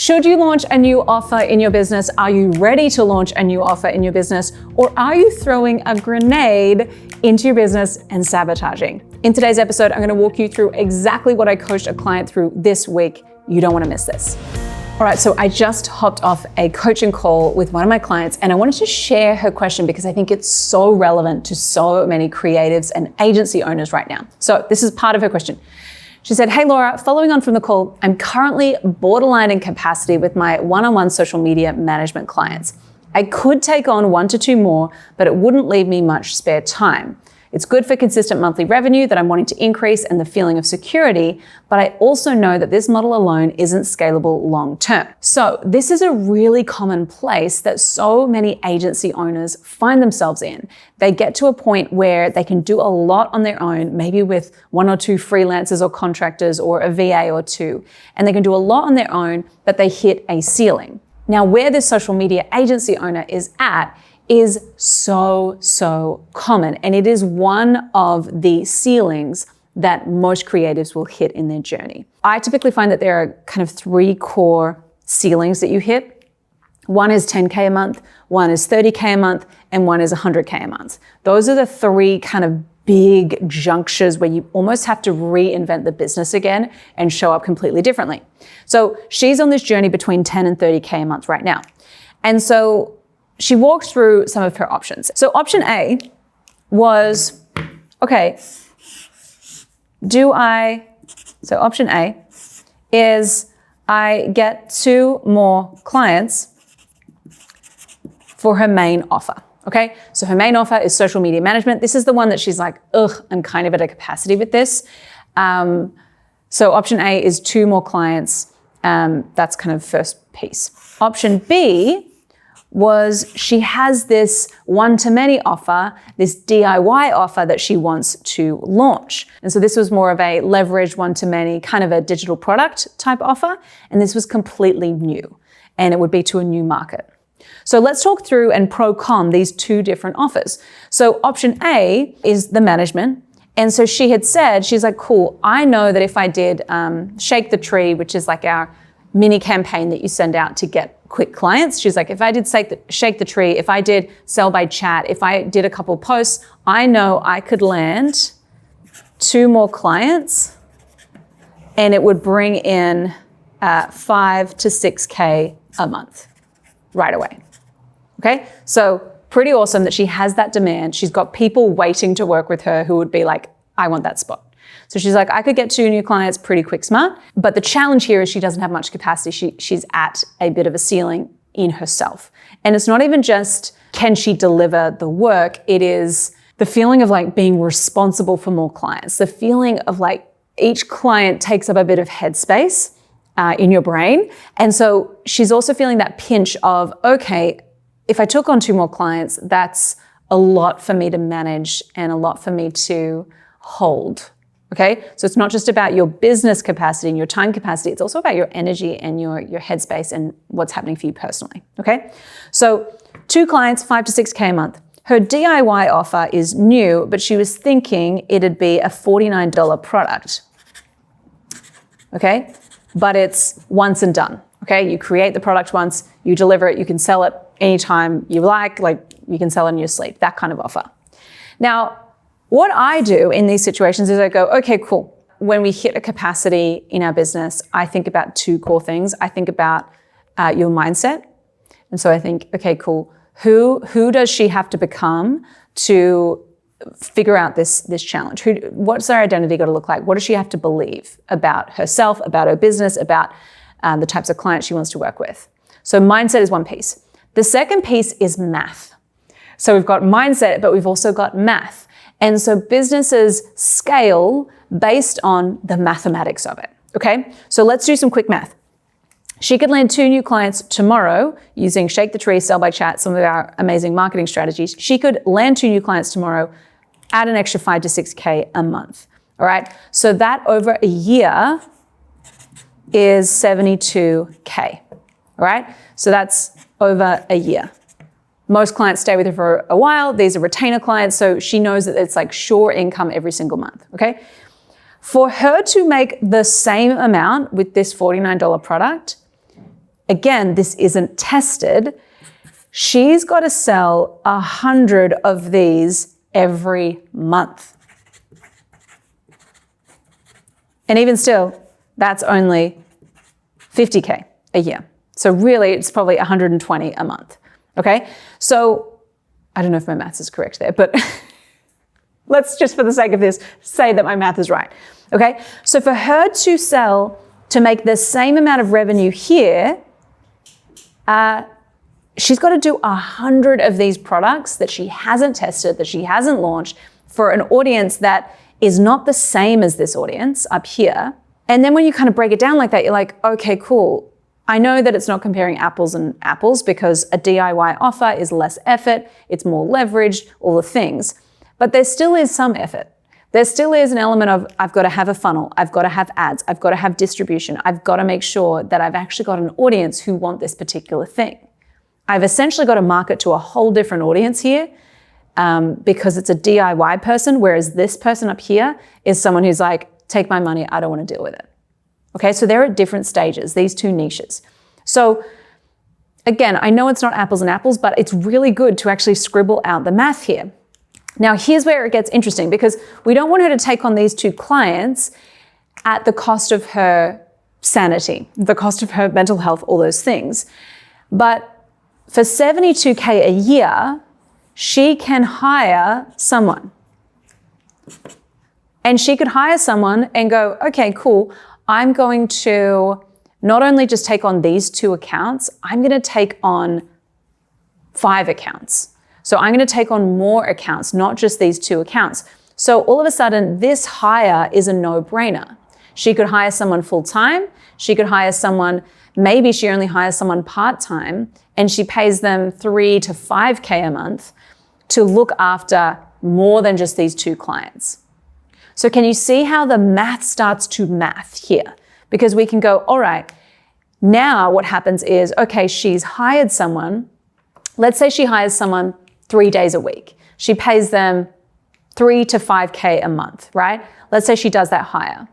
Should you launch a new offer in your business? Are you ready to launch a new offer in your business? Or are you throwing a grenade into your business and sabotaging? In today's episode, I'm gonna walk you through exactly what I coached a client through this week. You don't wanna miss this. All right, so I just hopped off a coaching call with one of my clients and I wanted to share her question because I think it's so relevant to so many creatives and agency owners right now. So this is part of her question. She said, "Hey Laura, following on from the call, I'm currently borderline in capacity with my one-on-one social media management clients. I could take on 1 to 2 more, but it wouldn't leave me much spare time. It's good for consistent monthly revenue that I'm wanting to increase and the feeling of security, but I also know that this model alone isn't scalable long term." So this is a really common place that so many agency owners find themselves in. They get to a point where they can do a lot on their own, maybe with 1 or 2 freelancers or contractors or a VA or 2, and they can do a lot on their own, but they hit a ceiling. Now, where this social media agency owner is at is so common. And it is one of the ceilings that most creatives will hit in their journey. I typically find that there are kind of 3 core ceilings that you hit. One is 10K a month, one is 30K a month, and one is 100K a month. Those are the 3 kind of big junctures where you almost have to reinvent the business again and show up completely differently. So she's on this journey between 10 and 30K a month right now. And so she walked through some of her options. So option A was, okay, so option A is I get 2 more clients for her main offer, okay? So her main offer is social media management. This is the one that she's like, ugh, I'm kind of at a capacity with this. So option A is 2 more clients. That's kind of first piece. Option B was she has this one-to-many offer, this DIY offer that she wants to launch. And so this was more of a leveraged one-to-many, kind of a digital product type offer. And this was completely new and it would be to a new market. So let's talk through and pro-con these 2 different offers. So option A is the management. And so she had said, she's like, cool, I know that if I did Shake the Tree, which is like our mini campaign that you send out to get quick clients. She's like, if I did Shake the Tree, if I did Sell by Chat, if I did a couple posts, I know I could land 2 more clients and it would bring in 5 to 6K a month right away. Okay, so pretty awesome that she has that demand. She's got people waiting to work with her who would be like, I want that spot. So she's like, I could get 2 new clients pretty quick smart. But the challenge here is she doesn't have much capacity. She's at a bit of a ceiling in herself. And it's not even just, can she deliver the work? It is the feeling of like being responsible for more clients. The feeling of like each client takes up a bit of headspace in your brain. And so she's also feeling that pinch of, okay, if I took on 2 more clients, that's a lot for me to manage and a lot for me to hold. Okay, so it's not just about your business capacity and your time capacity, it's also about your energy and your headspace and what's happening for you personally, okay? So 2 clients, 5 to 6K a month. Her DIY offer is new, but she was thinking it'd be a $49 product, okay? But it's once and done, okay? You create the product once, you deliver it, you can sell it anytime you like you can sell it in your sleep, that kind of offer. Now, what I do in these situations is I go, okay, cool. When we hit a capacity in our business, I think about 2 core things. I think about your mindset. And so I think, okay, cool. Who does she have to become to figure out this challenge? What's her identity got to look like? What does she have to believe about herself, about her business, about the types of clients she wants to work with? So mindset is one piece. The second piece is math. So we've got mindset, but we've also got math. And so businesses scale based on the mathematics of it, okay? So let's do some quick math. She could land 2 new clients tomorrow using Shake the Tree, Sell by Chat, some of our amazing marketing strategies. She could land 2 new clients tomorrow, add an extra 5 to 6K a month, all right? So that over a year is 72K, all right? So that's over a year. Most clients stay with her for a while. These are retainer clients, so she knows that it's like sure income every single month, okay? For her to make the same amount with this $49 product, again, this isn't tested. She's got to sell 100 of these every month. And even still, that's only 50K a year. So really, it's probably 120 a month, okay? So I don't know if my maths is correct there, but let's just, for the sake of this, say that my math is right, okay? So for her to make the same amount of revenue here, she's got to do 100 of these products that she hasn't tested, that she hasn't launched, for an audience that is not the same as this audience up here. And then when you kind of break it down like that, you're like, okay, cool. I know that it's not comparing apples and apples because a DIY offer is less effort, it's more leveraged, all the things. But there still is some effort. There still is an element of, I've got to have a funnel, I've got to have ads, I've got to have distribution, I've got to make sure that I've actually got an audience who want this particular thing. I've essentially got to market to a whole different audience here because it's a DIY person, whereas this person up here is someone who's like, take my money, I don't want to deal with it. Okay, so they're at different stages, these two niches. So again, I know it's not apples and apples, but it's really good to actually scribble out the math here. Now, here's where it gets interesting because we don't want her to take on these two clients at the cost of her sanity, the cost of her mental health, all those things. But for 72K a year, she can hire someone. And she could hire someone and go, okay, cool. I'm going to not only just take on these 2 accounts, I'm going to take on 5 accounts. So I'm going to take on more accounts, not just these 2 accounts. So all of a sudden, this hire is a no-brainer. She could hire someone full-time. She could hire someone, maybe she only hires someone part-time, and she pays them 3 to 5K a month to look after more than just these 2 clients. So can you see how the math starts to math here? Because we can go, all right, now what happens is, okay, she's hired someone. Let's say she hires someone 3 days a week. She pays them 3 to 5K a month, right? Let's say she does that hire.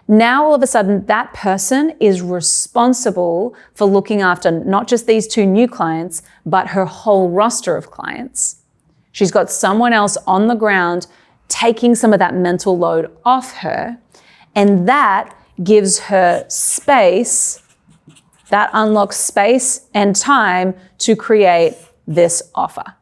Now, all of a sudden, that person is responsible for looking after not just these 2 new clients, but her whole roster of clients. She's got someone else on the ground taking some of that mental load off her, and that gives her space, that unlocks space and time to create this offer.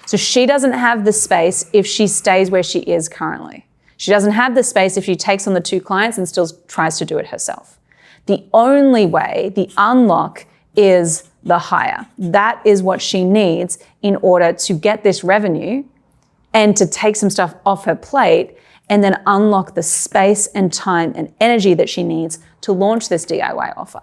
So she doesn't have the space if she stays where she is currently. She doesn't have the space if she takes on the 2 clients and still tries to do it herself. The only way, the unlock, is the hire. That is what she needs in order to get this revenue and to take some stuff off her plate and then unlock the space and time and energy that she needs to launch this DIY offer.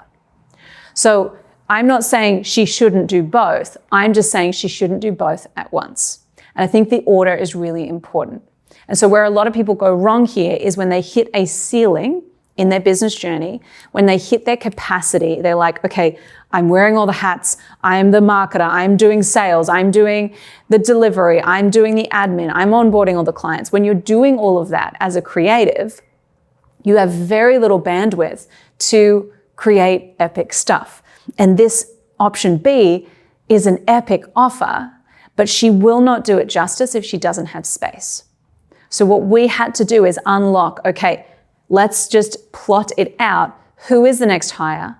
So I'm not saying she shouldn't do both. I'm just saying she shouldn't do both at once. And I think the order is really important. And so where a lot of people go wrong here is when they hit a ceiling in their business journey, when they hit their capacity, they're like, okay, I'm wearing all the hats. I'm the marketer. I'm doing sales. I'm doing the delivery. I'm doing the admin. I'm onboarding all the clients. When you're doing all of that as a creative, you have very little bandwidth to create epic stuff. And this option B is an epic offer, but she will not do it justice if she doesn't have space. So what we had to do is unlock, okay, let's just plot it out. Who is the next hire?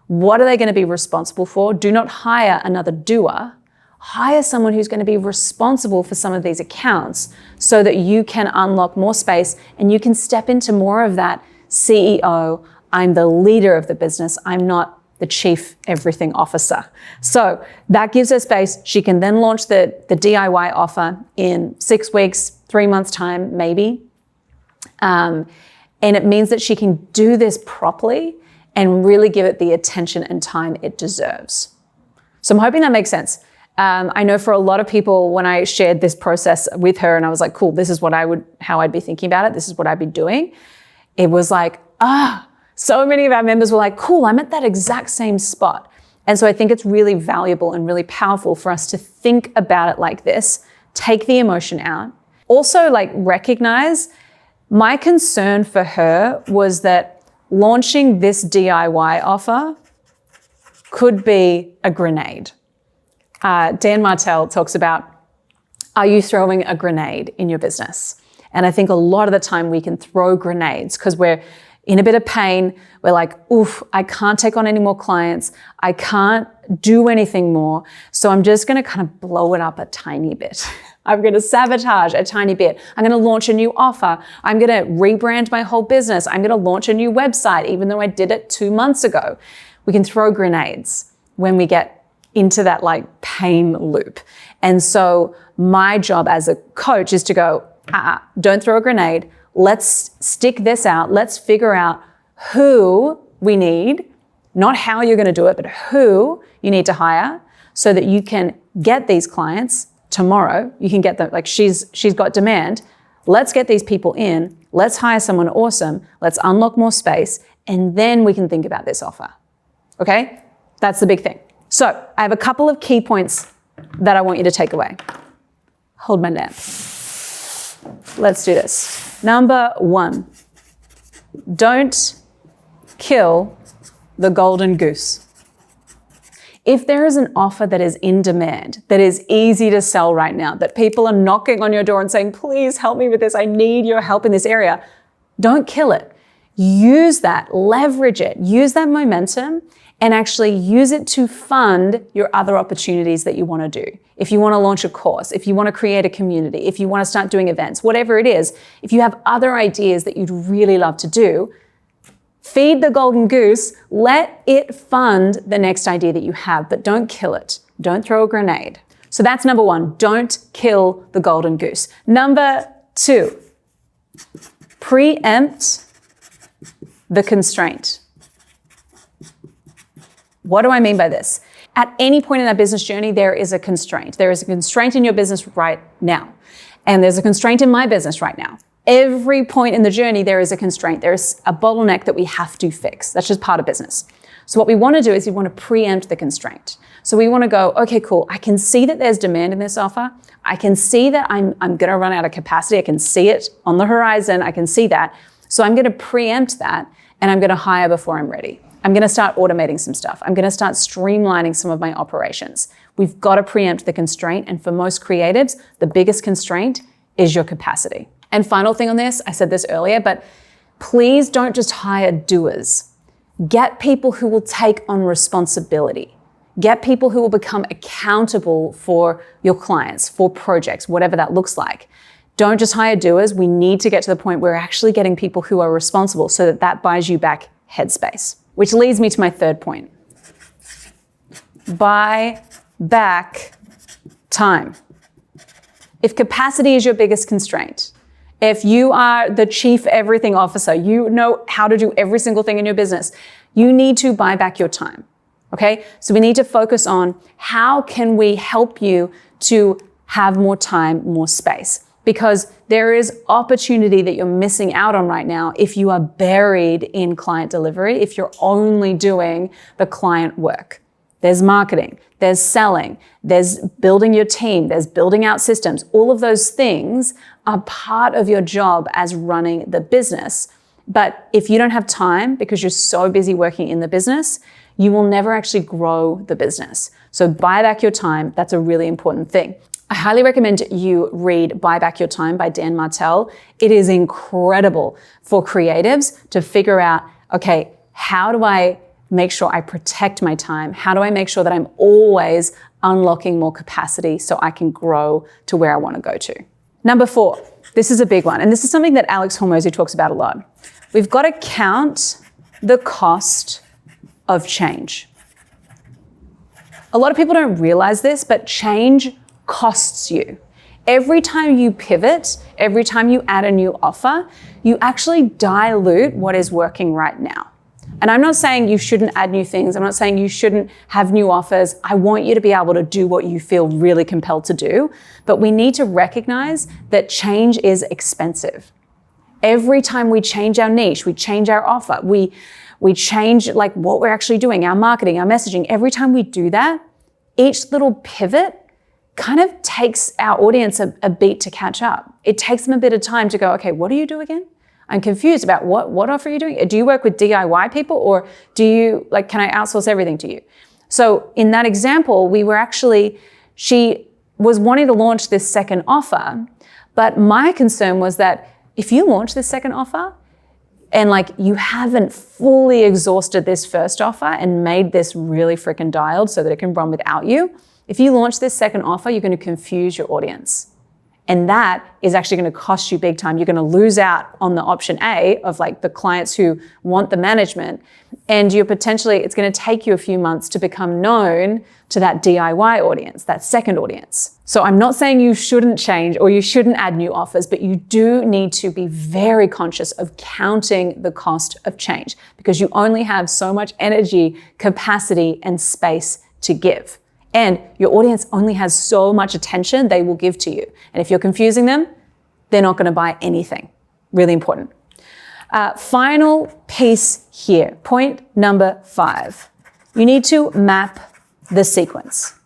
What are they going to be responsible for? Do not hire another doer. Hire someone who's going to be responsible for some of these accounts so that you can unlock more space and you can step into more of that CEO. I'm the leader of the business. I'm not the chief everything officer. So that gives her space. She can then launch the DIY offer in 6 weeks, 3 months time, maybe. And it means that she can do this properly and really give it the attention and time it deserves. So I'm hoping that makes sense. I know for a lot of people, when I shared this process with her and I was like, cool, this is what how I'd be thinking about it. This is what I'd be doing. It was like, so many of our members were like, cool, I'm at that exact same spot. And so I think it's really valuable and really powerful for us to think about it like this, take the emotion out. Also, like, recognize my concern for her was that launching this DIY offer could be a grenade. Dan Martell talks about, are you throwing a grenade in your business? And I think a lot of the time we can throw grenades because we're in a bit of pain. We're like, oof, I can't take on any more clients. I can't do anything more. So I'm just going to kind of blow it up a tiny bit. I'm going to sabotage a tiny bit. I'm going to launch a new offer. I'm going to rebrand my whole business. I'm going to launch a new website, even though I did it 2 months ago. We can throw grenades when we get into that like pain loop. And so my job as a coach is to go, don't throw a grenade. Let's stick this out. Let's figure out who we need, not how you're going to do it, but who you need to hire so that you can get these clients tomorrow. You can get them, like she's got demand. Let's get these people in. Let's hire someone awesome. Let's unlock more space. And then we can think about this offer. Okay? That's the big thing. So I have a couple of key points that I want you to take away. Hold my lamp. Let's do this. Number 1, don't kill the golden goose. If there is an offer that is in demand, that is easy to sell right now, that people are knocking on your door and saying, please help me with this, I need your help in this area, don't kill it. Use that, leverage it, use that momentum and actually use it to fund your other opportunities that you want to do. If you want to launch a course, if you want to create a community, if you want to start doing events, whatever it is, if you have other ideas that you'd really love to do, feed the golden goose, let it fund the next idea that you have, but don't kill it. Don't throw a grenade. So that's number 1, don't kill the golden goose. Number 2, preempt the constraint. What do I mean by this? At any point in that business journey, there is a constraint. There is a constraint in your business right now. And there's a constraint in my business right now. Every point in the journey, there is a constraint. There's a bottleneck that we have to fix. That's just part of business. So what we want to do is we want to preempt the constraint. So we want to go, okay, cool. I can see that there's demand in this offer. I can see that I'm going to run out of capacity. I can see it on the horizon. I can see that. So I'm going to preempt that and I'm going to hire before I'm ready. I'm going to start automating some stuff. I'm going to start streamlining some of my operations. We've got to preempt the constraint. And for most creatives, the biggest constraint is your capacity. And final thing on this, I said this earlier, but please don't just hire doers. Get people who will take on responsibility. Get people who will become accountable for your clients, for projects, whatever that looks like. Don't just hire doers. We need to get to the point where we're actually getting people who are responsible so that that buys you back headspace. Which leads me to my third point. Buy back time. If capacity is your biggest constraint, if you are the chief everything officer, you know how to do every single thing in your business, you need to buy back your time, okay? So we need to focus on how can we help you to have more time, more space. Because there is opportunity that you're missing out on right now if you are buried in client delivery, if you're only doing the client work. There's marketing, there's selling, there's building your team, there's building out systems. All of those things are part of your job as running the business. But if you don't have time because you're so busy working in the business, you will never actually grow the business. So buy back your time. That's a really important thing. I highly recommend you read Buy Back Your Time by Dan Martell. It is incredible for creatives to figure out, okay, how do I make sure I protect my time? How do I make sure that I'm always unlocking more capacity so I can grow to where I want to go to? Number 4, this is a big one. And this is something that Alex Hormozi talks about a lot. We've got to count the cost of change. A lot of people don't realize this, but change costs you. Every time you pivot, every time you add a new offer, you actually dilute what is working right now. And I'm not saying you shouldn't add new things. I'm not saying you shouldn't have new offers. I want you to be able to do what you feel really compelled to do. But we need to recognize that change is expensive. Every time we change our niche, we change our offer, we change like what we're actually doing, our marketing, our messaging. Every time we do that, each little pivot kind of takes our audience a beat to catch up. It takes them a bit of time to go, okay, what do you do again? I'm confused about what offer are you doing? Do you work with DIY people or do you, like, can I outsource everything to you? So in that example, she was wanting to launch this second offer, but my concern was that if you launch this second offer and like you haven't fully exhausted this first offer and made this really freaking dialed so that it can run without you, if you launch this second offer, you're going to confuse your audience. And that is actually going to cost you big time. You're going to lose out on the option A of like the clients who want the management. And it's going to take you a few months to become known to that DIY audience, that second audience. So I'm not saying you shouldn't change or you shouldn't add new offers, but you do need to be very conscious of counting the cost of change because you only have so much energy, capacity, and space to give. And your audience only has so much attention they will give to you. And if you're confusing them, they're not going to buy anything. Really important. Final piece here, point number 5. You need to map the sequence.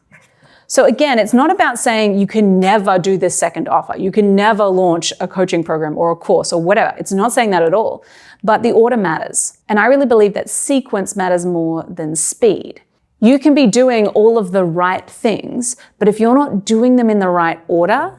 So again, it's not about saying you can never do this second offer. You can never launch a coaching program or a course or whatever. It's not saying that at all. But the order matters. And I really believe that sequence matters more than speed. You can be doing all of the right things, but if you're not doing them in the right order,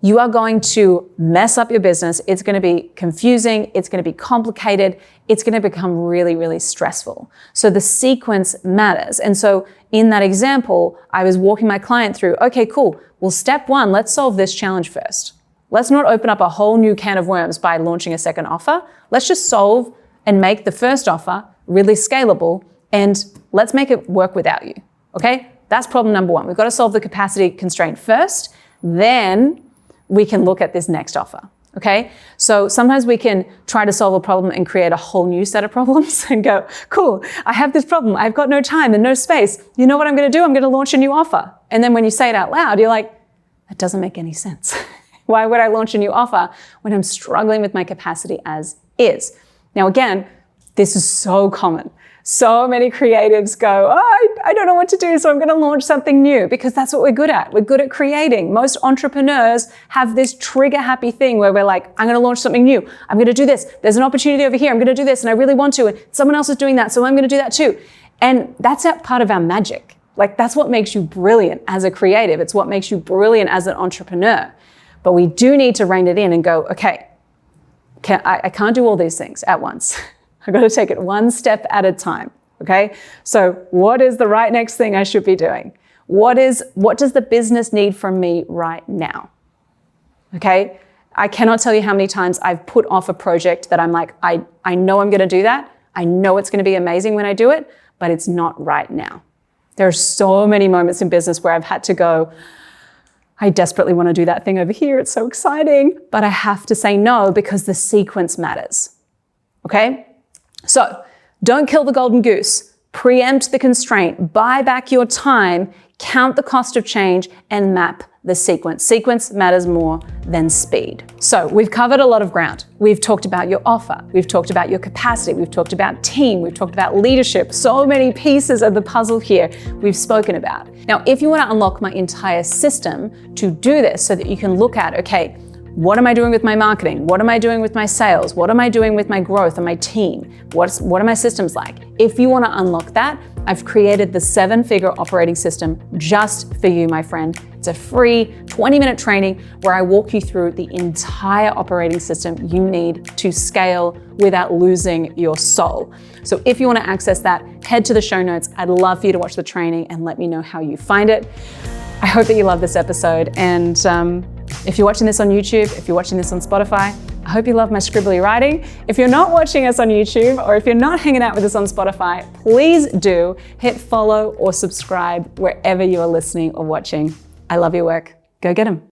you are going to mess up your business. It's going to be confusing. It's going to be complicated. It's going to become really, really stressful. So the sequence matters. And so in that example, I was walking my client through, okay, cool. Well, step 1, let's solve this challenge first. Let's not open up a whole new can of worms by launching a second offer. Let's just solve and make the first offer really scalable, and let's make it work without you, okay? That's problem number 1. We've got to solve the capacity constraint first, then we can look at this next offer, okay? So sometimes we can try to solve a problem and create a whole new set of problems and go, cool, I have this problem. I've got no time and no space. You know what I'm going to do? I'm going to launch a new offer. And then when you say it out loud, you're like, that doesn't make any sense. Why would I launch a new offer when I'm struggling with my capacity as is? Now, again, this is so common. So many creatives go, I don't know what to do, so I'm going to launch something new, because that's what we're good at. We're good at creating. Most entrepreneurs have this trigger happy thing where we're like, I'm going to launch something new. I'm going to do this. There's an opportunity over here. I'm going to do this, and I really want to, and someone else is doing that, so I'm going to do that too. And that's part of our magic. Like, that's what makes you brilliant as a creative. It's what makes you brilliant as an entrepreneur. But we do need to rein it in and go, okay, I can't do all these things at once. I've got to take it one step at a time, okay? So what is the right next thing I should be doing? What does the business need from me right now? Okay? I cannot tell you how many times I've put off a project that I'm like, I know I'm going to do that. I know it's going to be amazing when I do it, but it's not right now. There are so many moments in business where I've had to go, I desperately want to do that thing over here. It's so exciting, but I have to say no because the sequence matters, okay? So don't kill the golden goose, preempt the constraint, buy back your time, count the cost of change, and map the sequence. Sequence matters more than speed. So we've covered a lot of ground. We've talked about your offer. We've talked about your capacity. We've talked about team. We've talked about leadership. So many pieces of the puzzle here we've spoken about. Now, if you want to unlock my entire system to do this so that you can look at, okay, what am I doing with my marketing? What am I doing with my sales? What am I doing with my growth and my team? What are my systems like? If you want to unlock that, I've created the 7-figure operating system just for you, my friend. It's a free 20-minute training where I walk you through the entire operating system you need to scale without losing your soul. So if you want to access that, head to the show notes. I'd love for you to watch the training and let me know how you find it. I hope that you love this episode, and if you're watching this on YouTube, if you're watching this on Spotify, I hope you love my scribbly writing. If you're not watching us on YouTube, or if you're not hanging out with us on Spotify, please do hit follow or subscribe wherever you are listening or watching. I love your work. Go get 'em.